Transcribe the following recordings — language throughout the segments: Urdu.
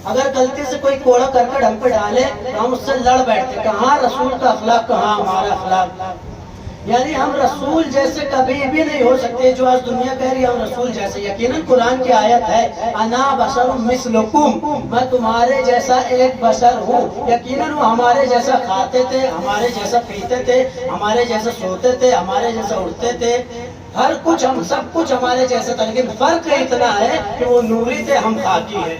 اگر غلطی سے کوئی کوڑا کرکٹ ہم پہ ڈالے تو ہم اس سے لڑ بیٹھتے، کہاں رسول کا اخلاق، کہاں ہمارا اخلاق. یعنی ہم رسول جیسے کبھی بھی نہیں ہو سکتے. جو آج دنیا کہہ رہی ہے ہم رسول جیسے، یقیناً قرآن کی آیت ہے انا بشر مثلکم، میں تمہارے جیسا ایک بشر ہوں. یقیناً وہ ہمارے جیسا کھاتے تھے، ہمارے جیسا پیتے تھے، ہمارے جیسا سوتے تھے، ہمارے جیسا اٹھتے تھے، ہر کچھ ہم سب کچھ ہمارے جیسا تھا. لیکن فرق اتنا ہے کہ وہ نوری تھے، ہم خاکی ہیں.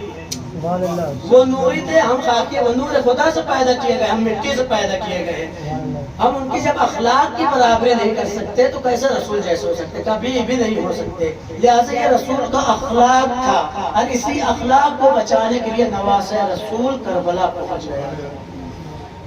وہ نوری تھے، ہم خاکی، وہ نور خدا سے پیدا کیے گئے، ہم مٹی سے پیدا کیے گئے. ہم ان کی جب اخلاق کی برابری نہیں کر سکتے تو کیسے رسول جیسے ہو سکتے؟ کبھی بھی نہیں ہو سکتے. لہٰذا یہ رسول کا اخلاق تھا، اور اسی اخلاق کو بچانے کے لیے نواسہ رسول کربلا پہنچ گیا.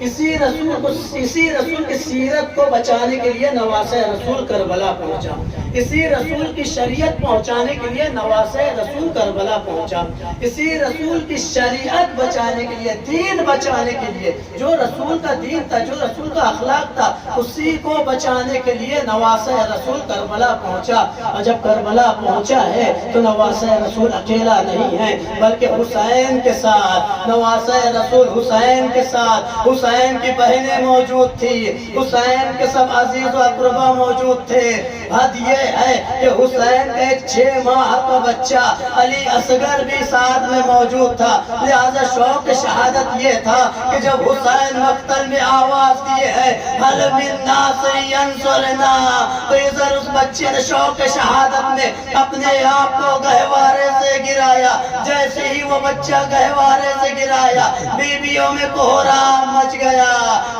اسی رسول کی سیرت کو بچانے کے لیے نواسہ رسول کربلا پہنچا. اسی رسول کی شریعت پہنچانے کے لیے نواسہ رسول کربلا پہنچا. اسی رسول کی شریعت بچانے کے لیے، دین بچانے کے لیے، جو رسول کا دین تھا، جو رسول کا اخلاق تھا، اسی کو بچانے کے لیے نواسہ رسول کربلا پہنچا. اور جب کربلا پہنچا ہے تو نواسہ رسول اکیلا نہیں ہے، بلکہ حسین کے ساتھ، نواسہ رسول حسین کے ساتھ، حسین کی بہنیں موجود تھی، حسین کے سب عزیز و اقربا موجود تھے. حد یہ ہے کہ حسین کا ایک 6 ماہ کا بچہ علی اصغر بھی ساتھ میں موجود تھا. لہذا شوق شہادت یہ تھا کہ جب حسین مقتل میں آواز دیے ہے حل من ناصر ینصرنا، تو ادھر اس بچے نے شوق شہادت میں اپنے آپ کو گہوارے سے گرایا. جیسے ہی وہ بچہ گہوارے سے گرایا، بیویوں میں کوہرام مچ گیا.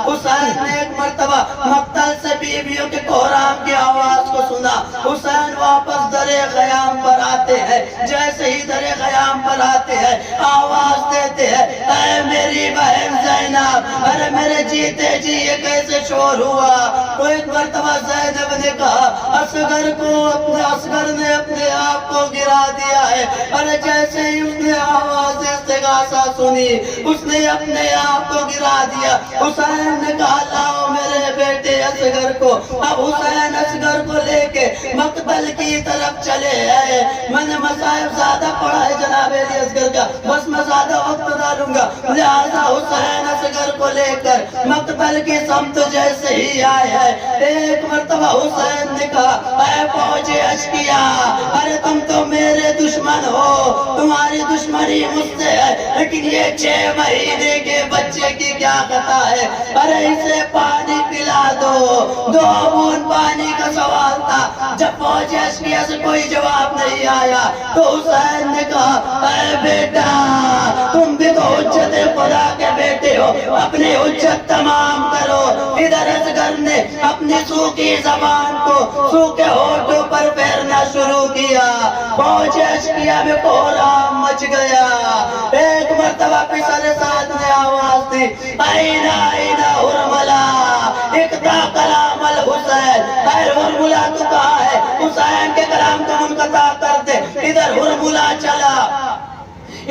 حسین نے ایک مرتبہ مقتل سے بیویوں کے کوہرام کی آواز کو سنا. حسین واپس درِ خیام پر آتے ہیں. جیسے ہی درِ خیام پر آتے ہیں، آواز دیتے ہیں اے میری بہن زینب، ارے میرے جیتے جی یہ کیسے شور ہوا؟ تو ایک مرتبہ زینب نے کہا اصغر نے اپنے آپ کو گرا دیا ہے. ارے جیسے ہی اس نے آواز استغاثہ سنی، اس نے اپنے آپ کو گرا دیا. حسین نے کہا لاؤ میرے بیٹے اصغر کو. اب حسین اصغر کو لے کے مقتل کی طرف چلے آئے. میں نے مصائب زیادہ پڑھا ہے جناب علی اصغر کا، بس میں زیادہ وقت ڈالوں گا. لہذا حسین اصغر کو لے کر مقتل کی سمت جیسے ہی آئے ہیں، ایک مرتبہ حسین نے کہا اے فوج اشقیا، ارے تم تو میرے دشمن ہو، تمہاری دشمنی مجھ سے ہے، لیکن یہ 6 مہینے کے بچے کی کیا خطا ہے؟ ارے اسے پانی پلا دو. 2 بوند پانی کا سوال تھا. جب فوج اشقیا سے کوئی جواب نہیں آیا تو حسین نے کہا اے بیٹا، تم بھی تو حجت خدا کے بیٹے ہو، اپنی حجت تمام کرو. ادھر اصغر نے اپنی سوکھی زبان کو سوکھے ہونٹوں پر پھیرنا شروع کیا. فوج اشقیا میں کوہرام مچ گیا. ایک مرتبہ پسر سعد نے آواز دی این این حرملہ اقطع کلام الحسین. اے حرملہ تو کہا ہے حسین کے کلام کو منقطع کر دے. ادھر حرملہ چلا،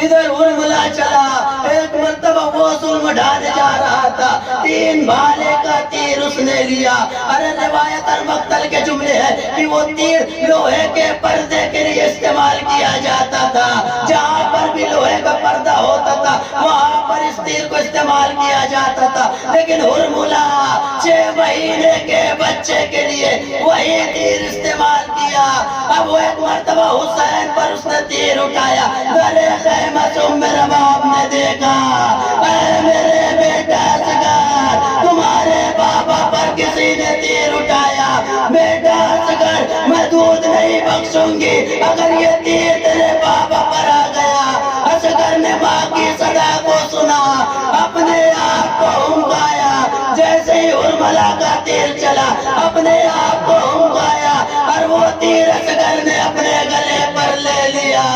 ادھر حرملہ چلا. ایک مرتبہ وہ ظلم ڈھانے جا رہا تھا، 3 بھالے کا تیر اس نے لیا. ارے روایت المقتل کے جملے ہیں کہ وہ تیر لوہے کے پردے کے لیے استعمال کیا جاتا تھا. جہاں پر بھی لوہے کا پردہ ہوتا تھا وہاں پر اس تیر کو استعمال کیا جاتا تھا. لیکن حرملہ 6 مہینے کے بچے کے لیے وہی تیر استعمال کیا. اب وہ ایک مرتبہ حسین پر اس نے تیر اٹھایا. میرے باپ نے دیکھا اے میرے بیٹا اصغر، تمہارے بابا پر کسی نے تیر اٹھایا. بیٹا اصغر، میں دودھ نہیں بخشوں گی اگر یہ تیر تیرے بابا پر آ گیا. اصغر نے ماں کی صدا کو سنا، اپنے آپ کو ہمکایا. جیسے ہی حرملہ کا تیر چلا اپنے آپ کو ہمکایا اور وہ تیر اصغر نے اپنے گلے پر لے لیا.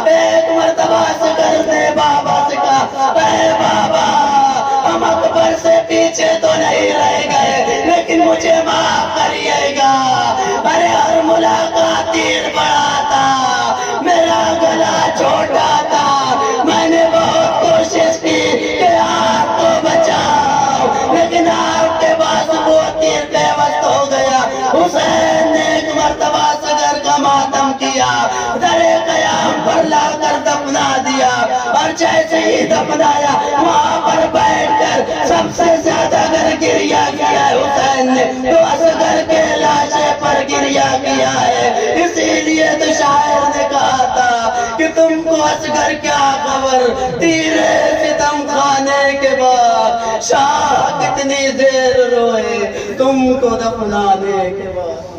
ایک مرتبہ اصغر نے بابا سے کہا اے بابا، ہم اکبر سے پیچھے تو نہیں رہ گئے لیکن مجھے معاف کریے گا. ارے حرملہ کا تیر بڑا تھا، میرا گلا چھوٹا تھا. میں نے بہت کوشش کی کہ آپ کو بچاؤ، لیکن آپ کے پاس وہ تیر پیوست ہو گیا. حسین نے ایک مرتبہ اصغر کا ماتم کیا، درِ قیام پر لا کر دفنا دیا. اور جیسے ہی دفنایا وہاں پر بیٹھ کر سب سے زیادہ اگر گریہ کیا ہے حسین نے تو اصغر کے لاشے پر گریہ کیا ہے. اسی لیے تو شاعر نے کہا تھا کہ تم کو اصغر کیا خبر تیرے ستم خانے کے بعد شاہ کتنی دیر روئے تم کو دفنانے کے بعد.